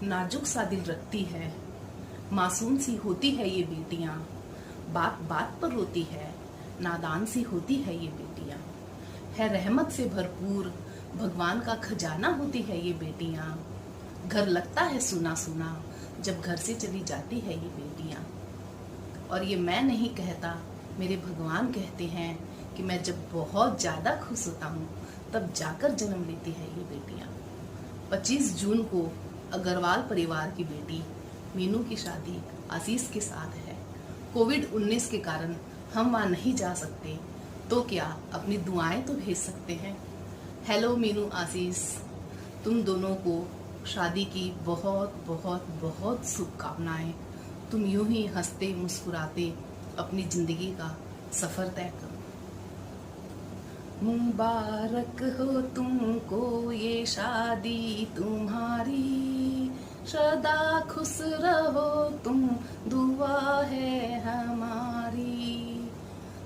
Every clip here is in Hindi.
नाजुक सा दिल रखती है, मासूम सी होती है ये बेटियां, बात बात पर रोती है, नादान सी होती है ये बेटियां, है रहमत से भरपूर भगवान का खजाना होती है ये बेटियां, घर लगता है सुना सुना जब घर से चली जाती है ये बेटियां। और ये मैं नहीं कहता, मेरे भगवान कहते हैं कि मैं जब बहुत ज़्यादा खुश होता हूँ तब जाकर जन्म लेती है ये बेटियां। 25 जून को अग्रवाल परिवार की बेटी मीनू की शादी आशीष के साथ है। कोविड-19 के कारण हम वहाँ नहीं जा सकते, तो क्या अपनी दुआएं तो भेज सकते हैं। हेलो मीनू आशीष, तुम दोनों को शादी की बहुत बहुत बहुत शुभकामनाएं। तुम यूं ही हंसते मुस्कुराते अपनी जिंदगी का सफर तय करो। मुबारक हो तुमको ये शादी तुम्हारी, सदा खुश रहो तुम दुआ है हमारी,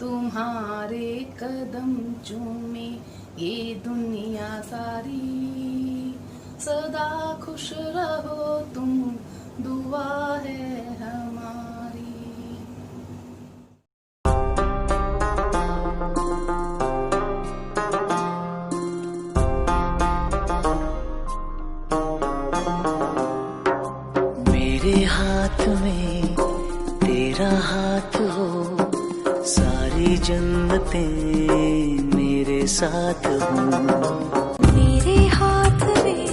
तुम्हारे कदम चूमे ये दुनिया सारी, सदा खुश रहो तुम दुआ है हमारी। मेरे हाथ में तेरा हाथ हो, सारी जन्नतें मेरे साथ हो। मेरे हाथ में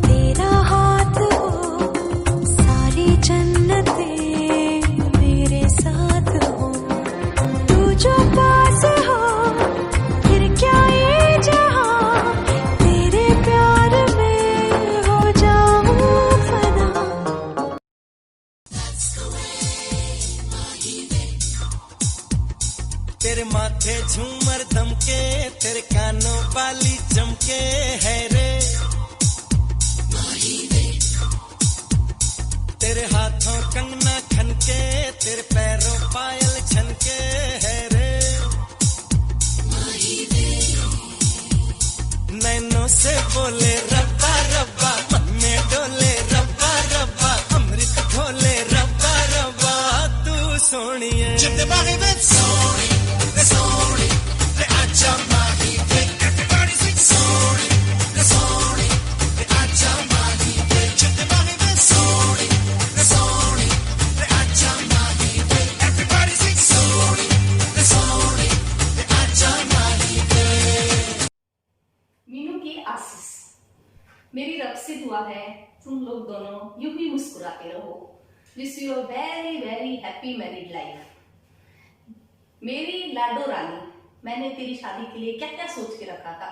तेरा हाथ हो, सारी जन्नतें मेरे साथ हो। तू जो पास हो फिर क्या ये जहां, तेरे प्यार में हो जाऊं फना। तेरे माथे झूमर दमके, तेरे कानों वाली चमके है रे, तेरे हाथों कंगना खनके, तेरे पैरों पायल छनके है रे, नैनों से बोले रब्बा रब्बा, मन में डोले रब्बा रब्बा, अमृत घोले रब्बा रब्बा, तू सोनिए मीनू की आशीष, मेरी रब से दुआ है तुम लोग दोनों यूं ही मुस्कुराते रहो। Wish you a very very happy married life. मेरी लाडो रानी, मैंने तेरी शादी के लिए क्या क्या सोच के रखा था।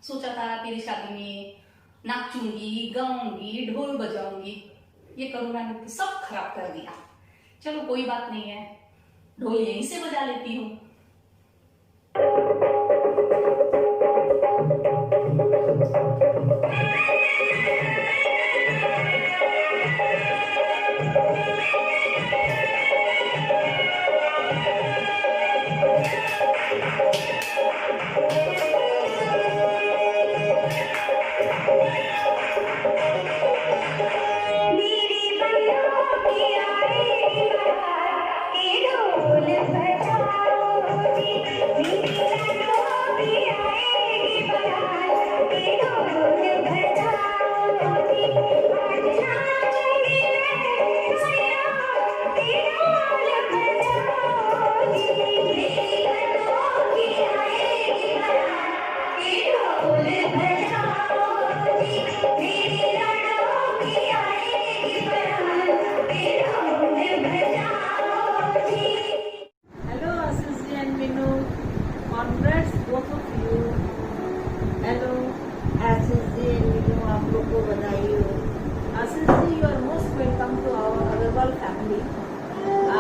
सोचा था तेरी शादी में नाचूंगी, गाऊंगी, ढोल बजाऊंगी। ये कोरोना ने तो सब खराब कर दिया। चलो कोई बात नहीं है, ढोल यहीं से बजा लेती हूँ।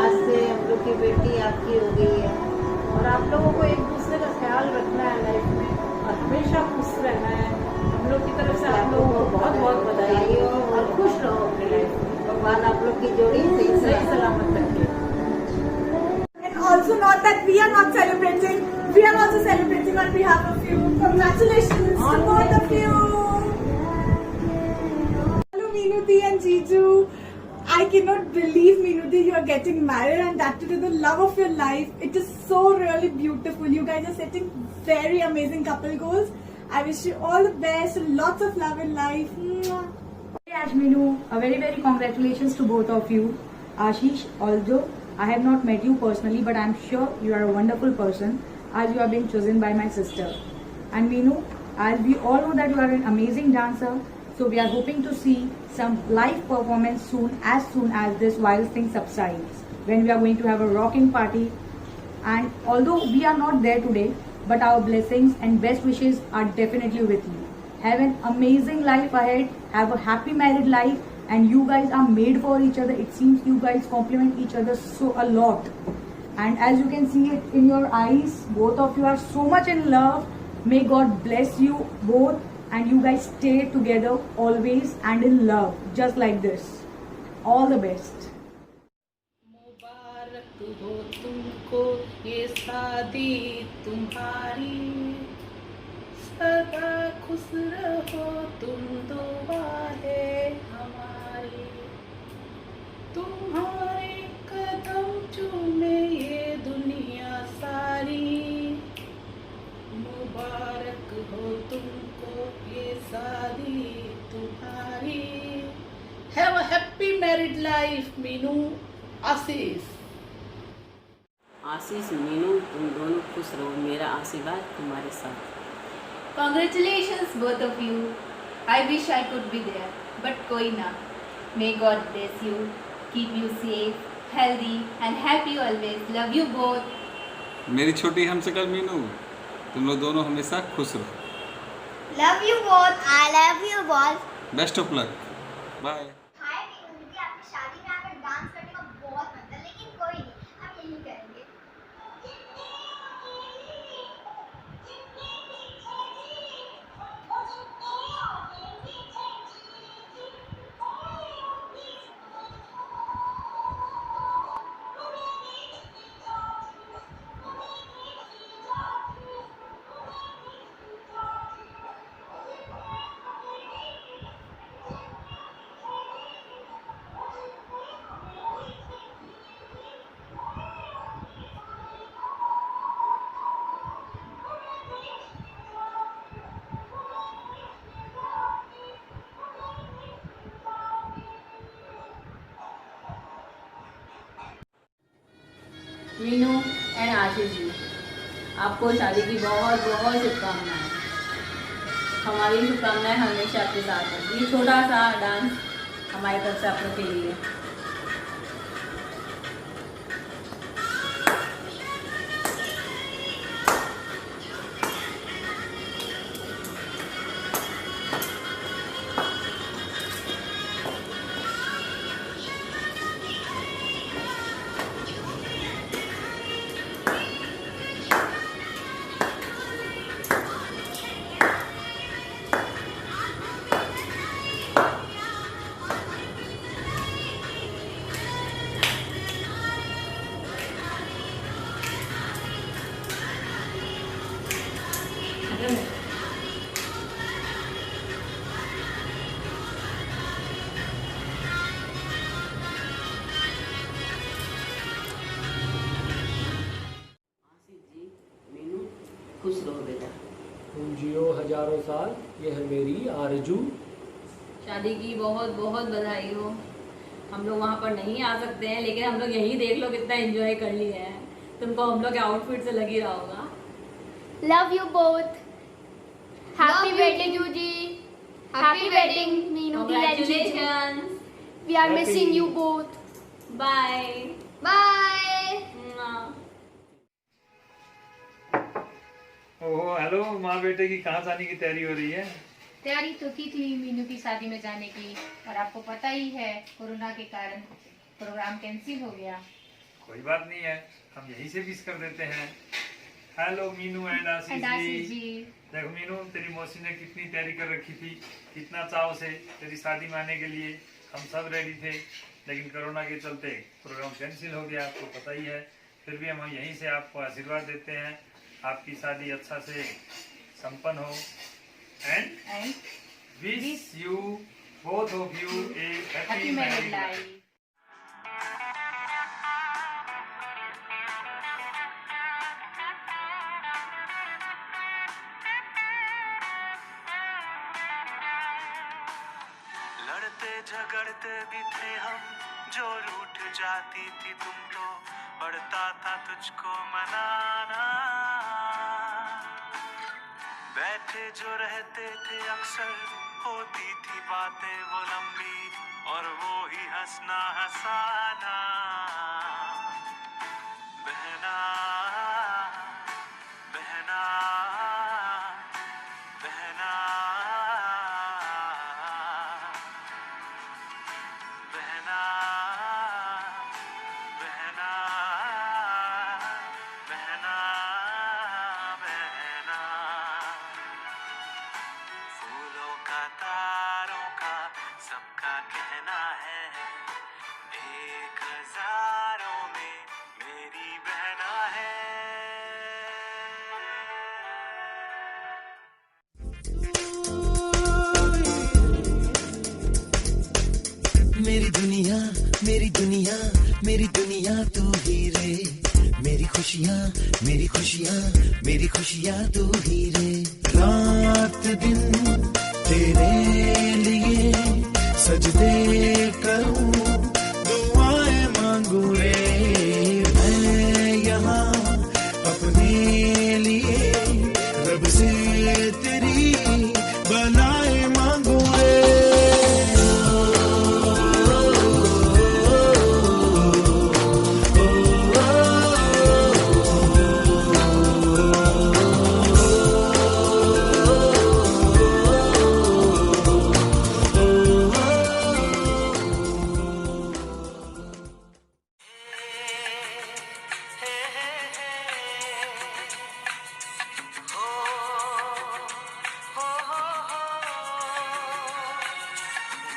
आज से हम लोग की बेटी आपकी हो गई है और आप लोगों को एक दूसरे का ख्याल रखना है लाइफ में और हमेशा खुश रहना है। हम लोग की तरफ से आप लोगों को बहुत बहुत बधाई हो और खुश रहो अपनी लाइफ में। भगवान आप लोग की जोड़ी सही सलामत रखे। And also not that we are not celebrating, we are also celebrating on behalf of you. Congratulations to both of you. Hello Meenu Aarti and Jiju. I cannot believe, Meenuti, you are getting married and that too to the love of your life. It is so really beautiful. You guys are setting very amazing couple goals. I wish you all the best and lots of love in life. Mwah. As Meenu, a very very congratulations to both of you. Ashish, although I have not met you personally, but I am sure you are a wonderful person as you are being chosen by my sister. And Meenu, as we all know that you are an amazing dancer, so we are hoping to see some live performance soon as this wild thing subsides, when we are going to have a rocking party. And although we are not there today, but our blessings and best wishes are definitely with you. Have an amazing life ahead, have a happy married life, and you guys are made for each other. It seems you guys complement each other so a lot. And as you can see it in your eyes, both of you are so much in love. May God bless you both and you guys stay together always and in love, just like this. All the best. मुबारक हो तुमको ये शादी तुम्हारी, सदा खुश रहो तुम, दुआ है हमारी। तुम्हारे कदम चूमे ये दुनिया सारी, मुबारक हो तुमको ये शादी तुम्हारी। Have a happy married life, Meenu, आशीष। आशीष, मीनू, तुम दोनों खुश रहो, मेरा आशीर्वाद तुम्हारे साथ। Congratulations both of you. I wish I could be there, but koi na. May God bless you, keep you safe, healthy and happy always. Love you both. मेरी छोटी हमशक्ल मीनू, तुम लोग दोनों हमेशा खुश रहो। Love you both. I love you both. Best of luck, bye. Hi Meenu, आपकी शादी में आकर डांस करने का बहुत मन था, लेकिन कोई नहीं, हम यही करेंगे। मीनू एंड आशीष जी, आपको शादी की बहुत बहुत शुभकामनाएं। हमारी शुभकामनाएं हमेशा आपके साथ हैं। ये छोटा सा डांस हमारी तरफ से आप लोग के लिए। खुश रहो बेटा। तुम जियो हजारों साल, ये है मेरी आरजू। शादी की बहुत बहुत बधाई हो। हम लोग वहाँ पर नहीं आ सकते हैं, लेकिन हम लोग यही देख लो कितना एंजॉय कर लिए हैं। तुमको हम लोग के आउटफिट से लग ही रहा होगा। Love you both. Happy wedding, Juji. Happy wedding, Meenu. Congratulations. We are missing you both. Bye. Bye. Oh hello, माँ बेटे की कहाँ जाने की तैयारी हो रही है? तैयारी तो की थी मीनू की शादी में जाने की, और आपको पता ही है कोरोना के कारण प्रोग्राम कैंसिल हो गया। कोई बात नहीं है, हम यहीं से विश कर देते हैं। Hello Meenu and Ashish ji. देखो मीनू, तेरी मौसी ने कितनी तैयारी कर रखी थी, कितना चाव से तेरी शादी में आने के लिए हम सब रेडी थे, लेकिन कोरोना के चलते प्रोग्राम कैंसिल हो गया, आपको पता ही है। फिर भी हम यहीं से आपको आशीर्वाद देते हैं, आपकी शादी अच्छा से संपन्न हो and wish you both of you a Happy happy married married life. life. लड़ते झगड़ते भी थे हम, जो रूठ जाती थी तुम तो पड़ता था तुझको मनाना। बैठे जो रहते थे अक्सर होती थी बातें वो लंबी, और वो ही हंसना हंसाना। बहना बहना बहना बहना बहना बहना बहना। फूलों का तारों का सबका कहना है, एक हजारों में मेरी बहना है। मेरी दुनिया मेरी दुनिया मेरी दुनिया तू ही रे, मेरी खुशियाँ मेरी खुशियाँ मेरी खुशियाँ तू ही रे। रात दिन तेरे लिए सजदे करूं, दुआएं मांगू रे। मैं यहाँ अपने लिए रब से तेरी बनाए मांगू रे।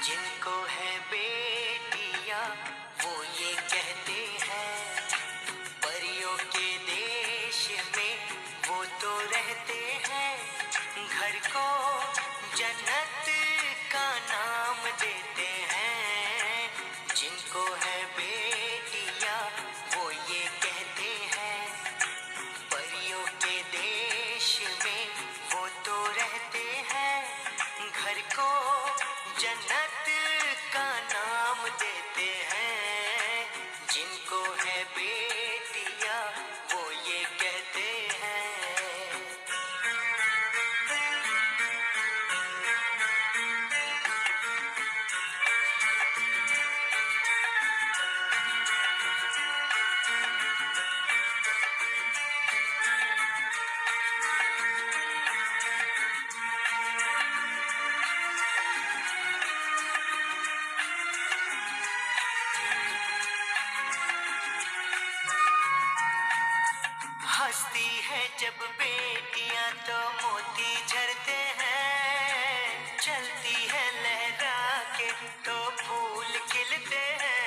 जिनको है बेटियां वो ये कहते हैं, परियों के देश में वो तो रहते हैं। घर को जन्नत का नाम देते हैं। जिनको है बेटियां वो ये कहते हैं, परियों के देश में वो तो रहते हैं। घर को जन्नत का नाम देते हैं। जिनको है बेटियां वो ये कहते हैं। हंसती है जब बेटियां तो मोती झरते हैं। चलती है लहरा के तो फूल खिलते हैं।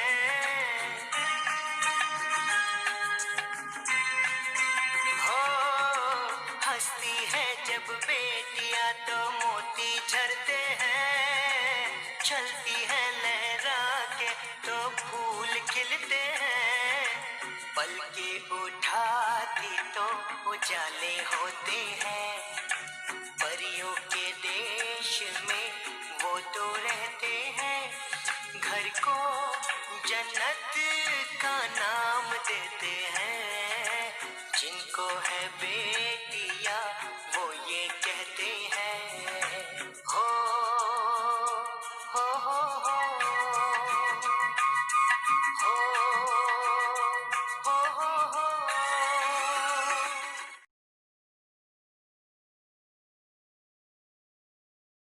हो हंसती है जब बेटियां तो मोती झरते हैं। चलती है लहरा के तो फूल खिलते हैं। पलके उठाती तो उजाले होते हैं। परियों के देश में वो तो रहते हैं। घर को जन्नत का नाम देते हैं। जिनको है बेटियां वो ये कहते हैं।